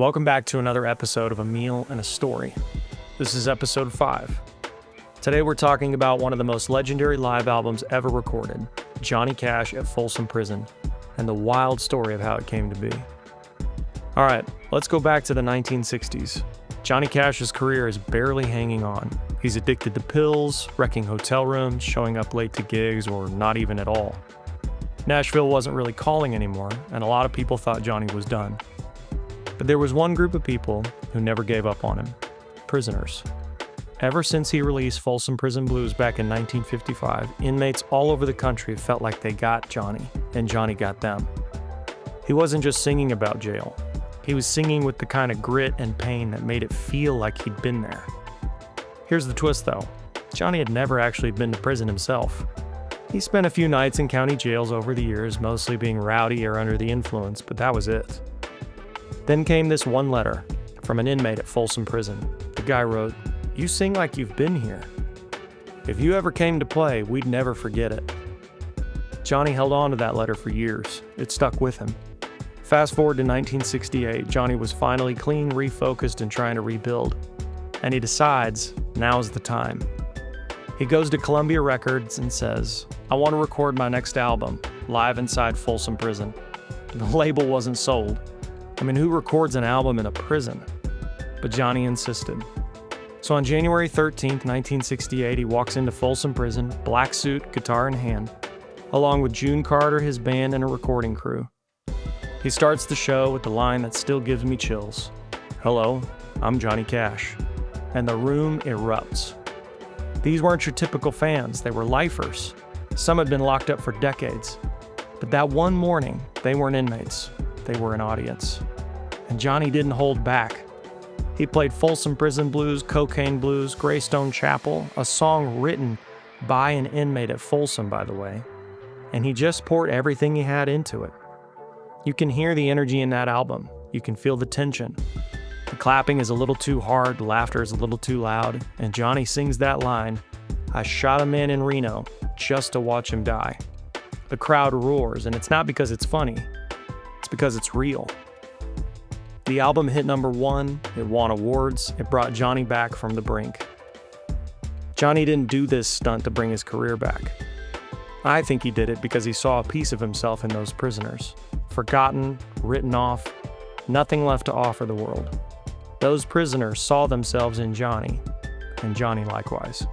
Welcome back to another episode of A Meal and a Story. This is episode 5. Today we're talking about one of the most legendary live albums ever recorded, Johnny Cash at Folsom Prison, and the wild story of how it came to be. Alright, let's go back to the 1960s. Johnny Cash's career is barely hanging on. He's addicted to pills, wrecking hotel rooms, showing up late to gigs, or not even at all. Nashville wasn't really calling anymore, and a lot of people thought Johnny was done. But there was one group of people who never gave up on him: prisoners. Ever since he released Folsom Prison Blues back in 1955, inmates all over the country felt like they got Johnny, and Johnny got them. He wasn't just singing about jail. He was singing with the kind of grit and pain that made it feel like he'd been there. Here's the twist though. Johnny had never actually been to prison himself. He spent a few nights in county jails over the years, mostly being rowdy or under the influence, but that was it. Then came this one letter from an inmate at Folsom Prison. The guy wrote, "You sing like you've been here. If you ever came to play, we'd never forget it." Johnny held on to that letter for years. It stuck with him. Fast forward to 1968, Johnny was finally clean, refocused, and trying to rebuild. And he decides now's the time. He goes to Columbia Records and says, "I want to record my next album, live inside Folsom Prison." The label wasn't sold. I mean, who records an album in a prison? But Johnny insisted. So on January 13th, 1968, he walks into Folsom Prison, black suit, guitar in hand, along with June Carter, his band, and a recording crew. He starts the show with the line that still gives me chills. "Hello, I'm Johnny Cash." And the room erupts. These weren't your typical fans, they were lifers. Some had been locked up for decades. But that one morning, they weren't inmates, they were an audience. And Johnny didn't hold back. He played Folsom Prison Blues, Cocaine Blues, Greystone Chapel, a song written by an inmate at Folsom, by the way. And he just poured everything he had into it. You can hear the energy in that album. You can feel the tension. The clapping is a little too hard, the laughter is a little too loud, and Johnny sings that line, "I shot a man in Reno just to watch him die." The crowd roars, and it's not because it's funny, it's because it's real. The album hit #1, it won awards, it brought Johnny back from the brink. Johnny didn't do this stunt to bring his career back. I think he did it because he saw a piece of himself in those prisoners. Forgotten, written off, nothing left to offer the world. Those prisoners saw themselves in Johnny, and Johnny likewise.